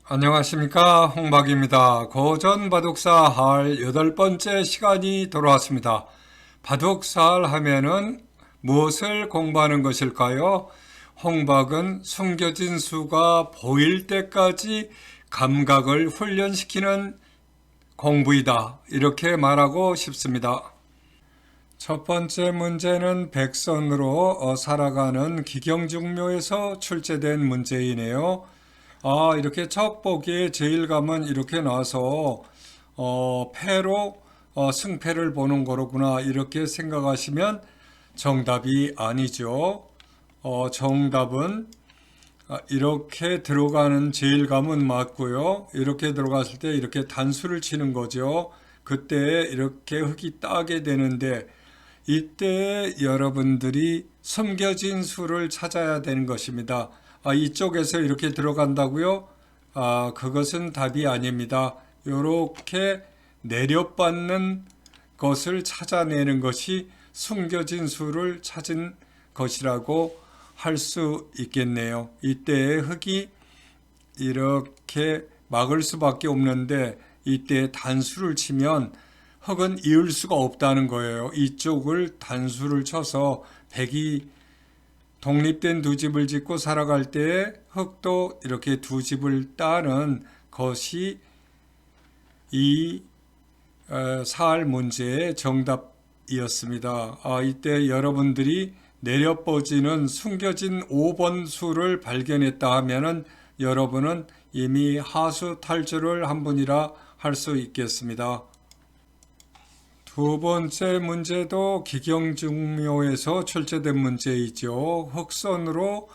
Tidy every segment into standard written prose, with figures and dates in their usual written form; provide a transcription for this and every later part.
안녕하십니까, 홍박입니다. 고전 바둑사 할 8번째 시간이 돌아왔습니다. 바둑살 하면은 무엇을 공부하는 것일까요? 홍박은 숨겨진 수가 보일 때까지 감각을 훈련시키는 공부이다, 이렇게 말하고 싶습니다. 첫 번째 문제는 백선으로 살아가는 기경중묘에서 출제된 문제이네요. 이렇게 첫 보기에 제일감은 이렇게 나와서 패로 승패를 보는 거로구나, 이렇게 생각하시면 정답이 아니죠. 정답은 이렇게 들어가는 제일감은 맞고요. 이렇게 들어갔을 때 이렇게 단수를 치는 거죠. 그때 이렇게 흙이 따게 되는데, 이때 여러분들이 숨겨진 수를 찾아야 되는 것입니다. 이쪽에서 이렇게 들어간다고요? 그것은 답이 아닙니다. 이렇게 내려받는 것을 찾아내는 것이 숨겨진 수를 찾은 것이라고 할 수 있겠네요. 이때의 흙이 이렇게 막을 수밖에 없는데, 이때 단수를 치면 흙은 이을 수가 없다는 거예요. 이쪽을 단수를 쳐서 백이 독립된 두 집을 짓고 살아갈 때에 흙도 이렇게 두 집을 따는 것이 이 사할 문제의 정답이었습니다. 이때 여러분들이 내려뻗지는 숨겨진 5번 수를 발견했다 하면은 여러분은 이미 하수 탈주를 한 분이라 할 수 있겠습니다. 두 번째 문제도 기경중묘에서 출제된 문제이죠. 흑선으로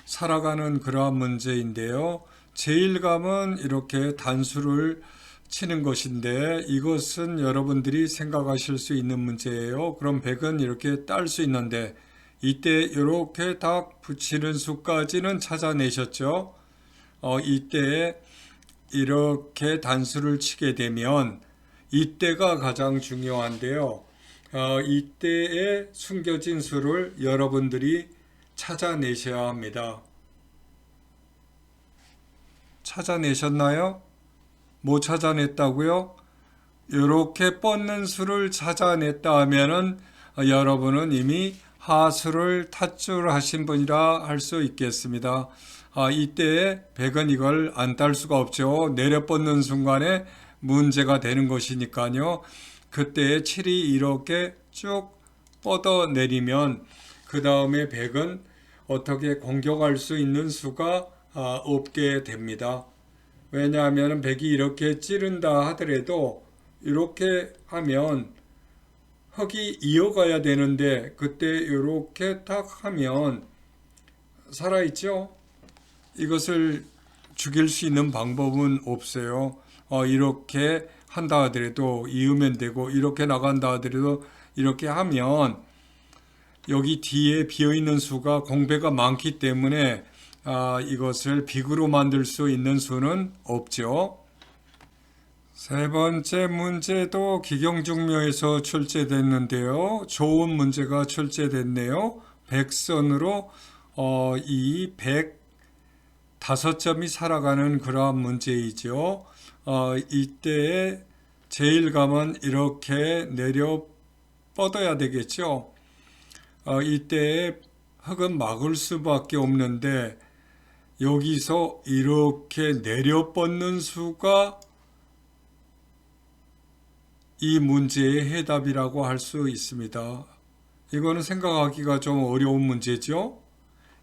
살아가는 그러한 문제인데요. 제일감은 이렇게 단수를 치는 것인데, 이것은 여러분들이 생각하실 수 있는 문제예요. 그럼 백은 이렇게 딸 수 있는데, 이때 이렇게 딱 붙이는 수까지는 찾아내셨죠. 이때 이렇게 단수를 치게 되면 이때가 가장 중요한데요. 이때의 숨겨진 수를 여러분들이 찾아내셔야 합니다. 찾아내셨나요? 못 찾아냈다고요? 이렇게 뻗는 수를 찾아냈다 하면은 여러분은 이미 하수를 탓줄하신 분이라 할 수 있겠습니다. 이때 백은 이걸 안 딸 수가 없죠. 내려 뻗는 순간에 문제가 되는 것이니까요. 그때 7이 이렇게 쭉 뻗어 내리면 그 다음에 백은 어떻게 공격할 수 있는 수가 없게 됩니다. 왜냐하면 백이 이렇게 찌른다 하더라도 이렇게 하면 흙이 이어가야 되는데, 그때 이렇게 딱 하면 살아있죠? 이것을 죽일 수 있는 방법은 없어요. 이렇게 한다 하더라도 이으면 되고, 이렇게 나간다 하더라도 이렇게 하면 여기 뒤에 비어있는 수가 공배가 많기 때문에 이것을 빅으로 만들 수 있는 수는 없죠. 세 번째 문제도 기경중묘에서 출제됐는데요. 좋은 문제가 출제됐네요. 백선으로 이 105점이 살아가는 그러한 문제이죠. 이때의 제일감은 이렇게 내려 뻗어야 되겠죠. 이때의 흙은 막을 수밖에 없는데, 여기서 이렇게 내려 뻗는 수가 이 문제의 해답이라고 할 수 있습니다. 이거는 생각하기가 좀 어려운 문제죠.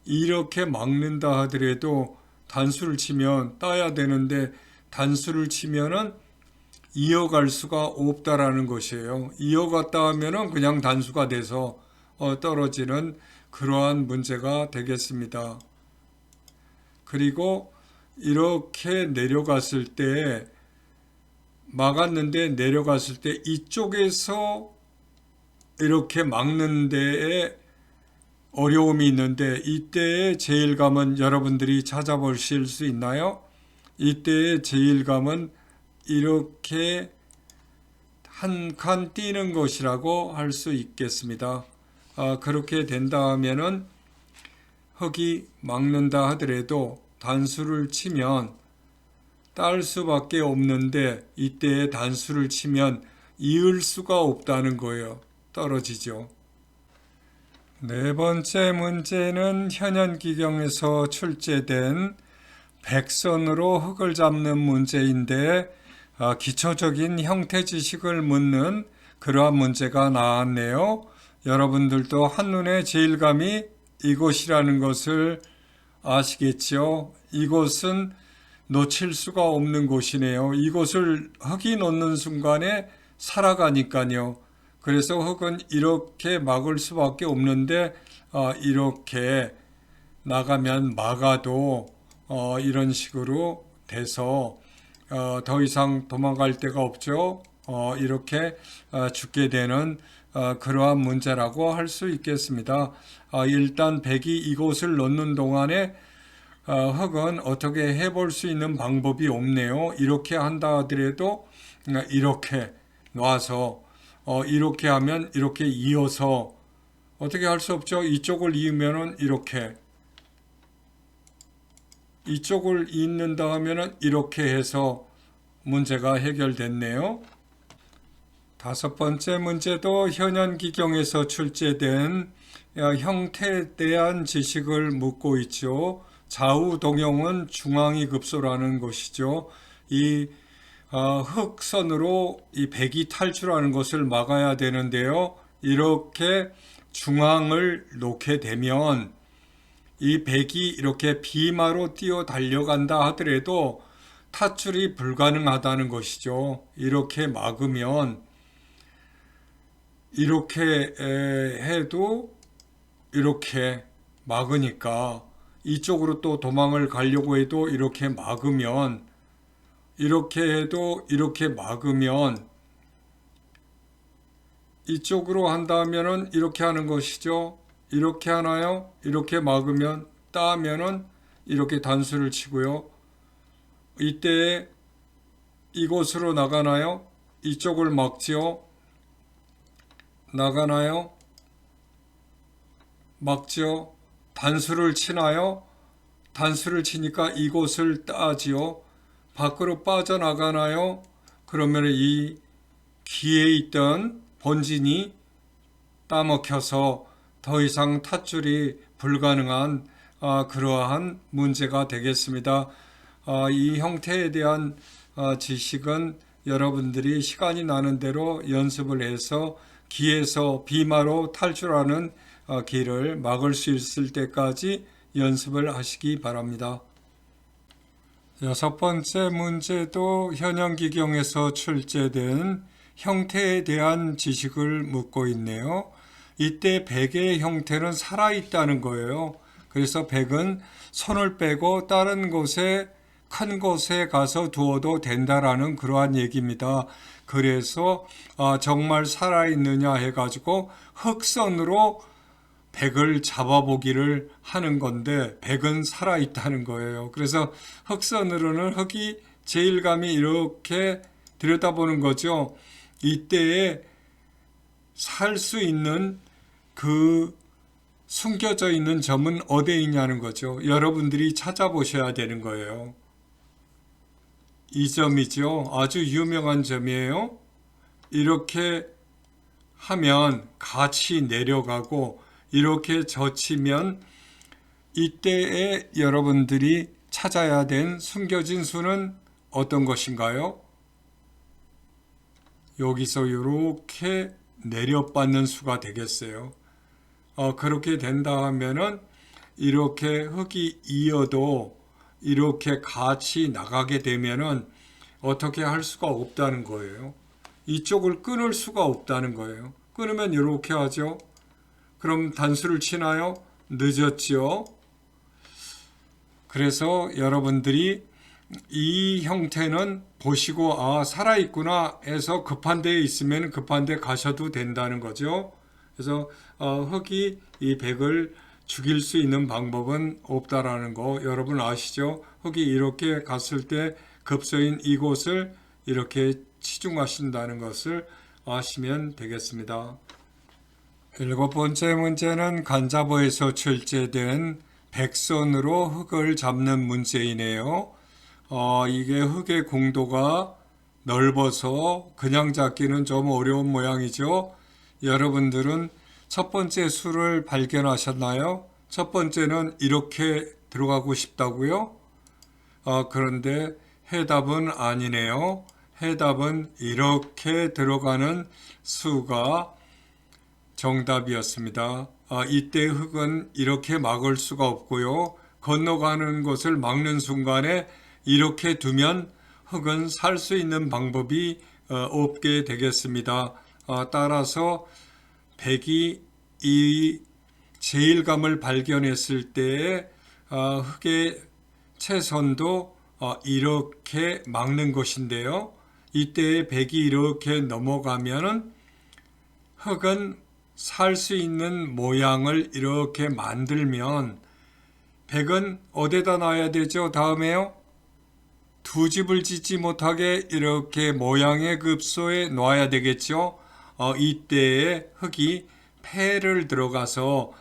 이렇게 막는다 하더라도 단수를 치면 따야 되는데, 단수를 치면은 이어갈 수가 없다라는 것이에요. 이어갔다 하면은 그냥 단수가 돼서 떨어지는 그러한 문제가 되겠습니다. 그리고 이렇게 내려갔을 때, 막았는데 내려갔을 때 이쪽에서 이렇게 막는 데에 어려움이 있는데, 이때의 제일감은 여러분들이 찾아보실 수 있나요? 이때의 제일감은 이렇게 한 칸 띄는 것이라고 할 수 있겠습니다. 그렇게 된다 하면은 흙이 막는다 하더라도 단수를 치면 딸 수밖에 없는데 이때에 단수를 치면 이을 수가 없다는 거예요. 떨어지죠. 네 번째 문제는 현현기경에서 출제된 백선으로 흙을 잡는 문제인데 기초적인 형태 지식을 묻는 그러한 문제가 나왔네요. 여러분들도 한눈에 제일감이 이곳이라는 것을 아시겠죠? 이곳은 놓칠 수가 없는 곳이네요. 이곳을 흙이 놓는 순간에 살아가니까요. 그래서 흙은 이렇게 막을 수밖에 없는데 이렇게 나가면 막아도 이런 식으로 돼서 더 이상 도망갈 데가 없죠. 이렇게 죽게 되는 그러한 문제라고 할 수 있겠습니다. 일단 백이 이곳을 놓는 동안에 흙은 어떻게 해볼 수 있는 방법이 없네요. 이렇게 한다 하더라도 이렇게 놔서 이렇게 하면 이렇게 이어서 어떻게 할 수 없죠. 이쪽을 이으면은 이렇게, 이쪽을 잇는다 하면은 이렇게 해서 문제가 해결됐네요. 다섯 번째 문제도 현현기경에서 출제된 형태에 대한 지식을 묻고 있죠. 좌우동형은 중앙이 급소라는 것이죠. 이 흑선으로 이 백이 탈출하는 것을 막아야 되는데요. 이렇게 중앙을 놓게 되면 이 백이 이렇게 비마로 뛰어 달려간다 하더라도 탈출이 불가능하다는 것이죠. 이렇게 막으면 이렇게 해도 이렇게 막으니까 이쪽으로 또 도망을 가려고 해도 이렇게 막으면 이렇게 해도 이렇게 막으면 이쪽으로 한다면은 이렇게 하는 것이죠. 이렇게 하나요? 이렇게 막으면 따면은 이렇게 단수를 치고요. 이때 이곳으로 나가나요? 이쪽을 막지요. 나가나요? 막지요. 단수를 치나요? 단수를 치니까 이곳을 따지요. 밖으로 빠져나가나요? 그러면 이 귀에 있던 본진이 따먹혀서 더 이상 탯줄이 불가능한 그러한 문제가 되겠습니다. 이 형태에 대한 지식은 여러분들이 시간이 나는 대로 연습을 해서 귀에서 비마로 탈출하는 길을 막을 수 있을 때까지 연습을 하시기 바랍니다. 여섯 번째 문제도 현현기경에서 출제된 형태에 대한 지식을 묻고 있네요. 이때 백의 형태는 살아있다는 거예요. 그래서 백은 손을 빼고 다른 곳에 큰 곳에 가서 두어도 된다라는 그러한 얘기입니다. 그래서 정말 살아있느냐 해가지고 흑선으로 백을 잡아보기를 하는 건데 백은 살아있다는 거예요. 그래서 흑선으로는 흑이 제일감이 이렇게 들여다보는 거죠. 이때에 살 수 있는 그 숨겨져 있는 점은 어디에 있냐는 거죠. 여러분들이 찾아보셔야 되는 거예요. 이 점이죠. 아주 유명한 점이에요. 이렇게 하면 같이 내려가고 이렇게 젖히면 이때에 여러분들이 찾아야 된 숨겨진 수는 어떤 것인가요? 여기서 이렇게 내려받는 수가 되겠어요. 그렇게 된다 하면은 이렇게 흙이 이어도 이렇게 같이 나가게 되면은 어떻게 할 수가 없다는 거예요. 이쪽을 끊을 수가 없다는 거예요. 끊으면 이렇게 하죠. 그럼 단수를 치나요? 늦었죠. 그래서 여러분들이 이 형태는 보시고 살아있구나 해서 급한 데에 있으면 급한 데 가셔도 된다는 거죠. 그래서 흙이 이 백을 죽일 수 있는 방법은 없다라는 거 여러분 아시죠? 흙이 이렇게 갔을 때 급소인 이곳을 이렇게 치중하신다는 것을 아시면 되겠습니다. 일곱 번째 문제는 간자보에서 출제된 백선으로 흙을 잡는 문제이네요. 이게 흙의 공도가 넓어서 그냥 잡기는 좀 어려운 모양이죠. 여러분들은 첫 번째 수를 발견하셨나요? 첫 번째는 이렇게 들어가고 싶다고요? 그런데 해답은 아니네요. 해답은 이렇게 들어가는 수가 정답이었습니다. 이때 흙은 이렇게 막을 수가 없고요. 건너가는 것을 막는 순간에 이렇게 두면 흙은 살 수 있는 방법이 없게 되겠습니다. 따라서 백이 이 제일감을 발견했을 때에 흙의 채선도 이렇게 막는 것인데요. 이때 백이 이렇게 넘어가면은 흙은 살 수 있는 모양을 이렇게 만들면 백은 어디다 놔야 되죠? 다음에요. 두 집을 짓지 못하게 이렇게 모양의 급소에 놔야 되겠죠. 이때에 흙이 패를 들어가서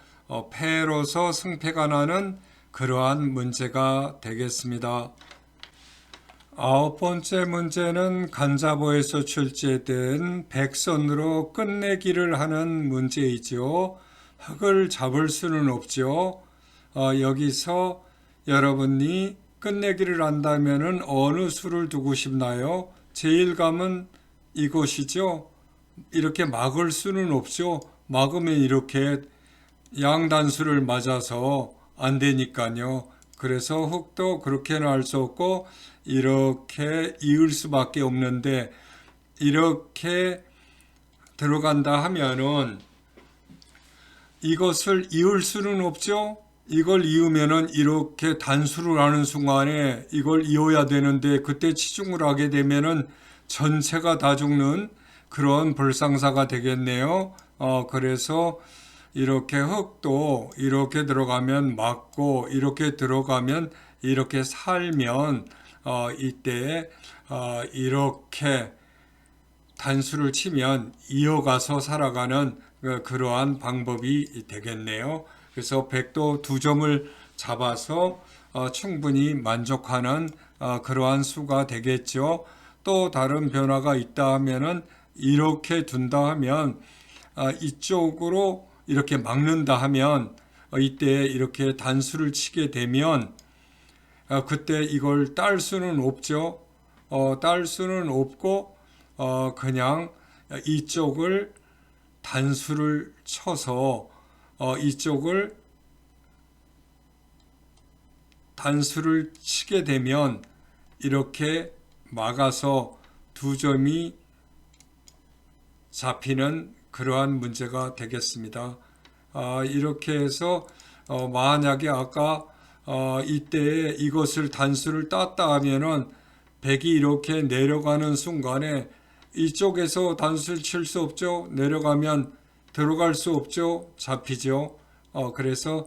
패로서 승패가 나는 그러한 문제가 되겠습니다. 아홉 번째 문제는 간자보에서 출제된 백선으로 끝내기를 하는 문제이죠. 흙을 잡을 수는 없죠. 여기서 여러분이 끝내기를 한다면 어느 수를 두고 싶나요? 제일감은 이것이죠. 이렇게 막을 수는 없죠. 막으면 이렇게 양단수를 맞아서 안 되니까요. 그래서 흙도 그렇게는 할 수 없고 이렇게 이을 수밖에 없는데 이렇게 들어간다 하면은 이것을 이을 수는 없죠. 이걸 이으면은 이렇게 단수를 하는 순간에 이걸 이어야 되는데 그때 치중을 하게 되면은 전체가 다 죽는 그런 불상사가 되겠네요. 그래서 이렇게 흙도 이렇게 들어가면 맞고 이렇게 들어가면 이렇게 살면 이때 이렇게 단수를 치면 이어가서 살아가는 그러한 방법이 되겠네요. 그래서 백도 두 점을 잡아서 충분히 만족하는 그러한 수가 되겠죠. 또 다른 변화가 있다 하면은 이렇게 둔다 하면 이쪽으로 이렇게 막는다 하면 이때 이렇게 단수를 치게 되면 그때 이걸 딸 수는 없죠. 딸 수는 없고 그냥 이쪽을 단수를 쳐서 이쪽을 단수를 치게 되면 이렇게 막아서 두 점이 잡히는 그러한 문제가 되겠습니다. 이렇게 해서 만약에 아까 이때에 이것을 단수를 땄다 하면은 백이 이렇게 내려가는 순간에 이쪽에서 단수를 칠 수 없죠. 내려가면 들어갈 수 없죠. 잡히죠. 그래서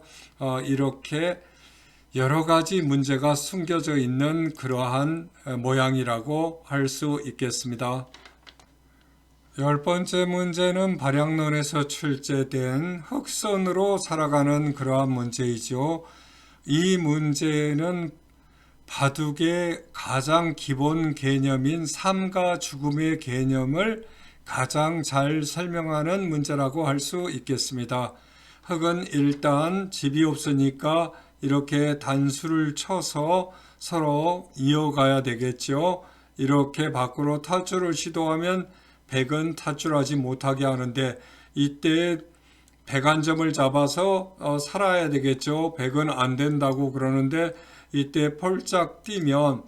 이렇게 여러 가지 문제가 숨겨져 있는 그러한 모양이라고 할 수 있겠습니다. 열 번째 문제는 발양론에서 출제된 흑선으로 살아가는 그러한 문제이죠. 이 문제는 바둑의 가장 기본 개념인 삶과 죽음의 개념을 가장 잘 설명하는 문제라고 할 수 있겠습니다. 흙은 일단 집이 없으니까 이렇게 단수를 쳐서 서로 이어가야 되겠죠. 이렇게 밖으로 탈출을 시도하면 백은 탈출하지 못하게 하는데 이때 백 한 점을 잡아서 살아야 되겠죠. 백은 안 된다고 그러는데 이때 폴짝 뛰면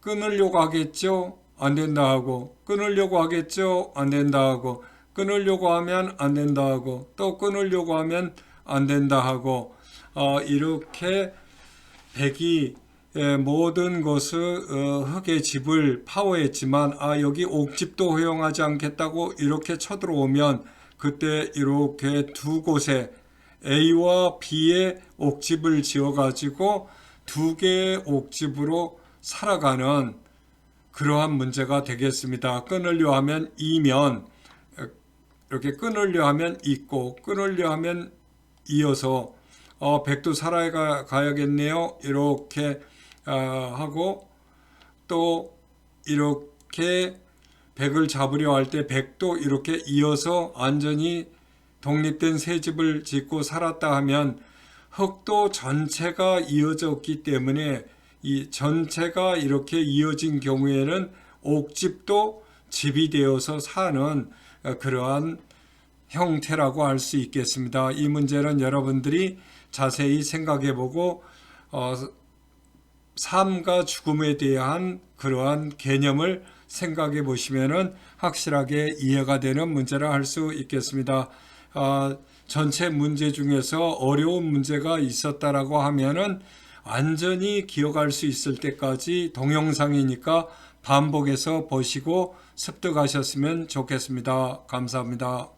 끊으려고 하겠죠. 안 된다 하고 끊으려고 하겠죠. 안 된다 하고 끊으려고 하면 안 된다 하고 또 끊으려고 하면 안 된다 하고 이렇게 백이 모든 것을 흙의 집을 파워했지만 여기 옥집도 허용하지 않겠다고 이렇게 쳐들어오면 그때 이렇게 두 곳에 A와 B의 옥집을 지어가지고 두 개의 옥집으로 살아가는 그러한 문제가 되겠습니다. 끊으려 하면 이면 이렇게 끊으려 하면 있고 끊으려 하면 이어서 백도 살아가야겠네요. 이렇게 하고 또 이렇게 백을 잡으려 할 때 백도 이렇게 이어서 완전히 독립된 새 집을 짓고 살았다 하면 흙도 전체가 이어졌기 때문에 이 전체가 이렇게 이어진 경우에는 옥집도 집이 되어서 사는 그러한 형태라고 할 수 있겠습니다. 이 문제는 여러분들이 자세히 생각해 보고 삶과 죽음에 대한 그러한 개념을 생각해 보시면은 확실하게 이해가 되는 문제라 할 수 있겠습니다. 전체 문제 중에서 어려운 문제가 있었다라고 하면은 완전히 기억할 수 있을 때까지 동영상이니까 반복해서 보시고 습득하셨으면 좋겠습니다. 감사합니다.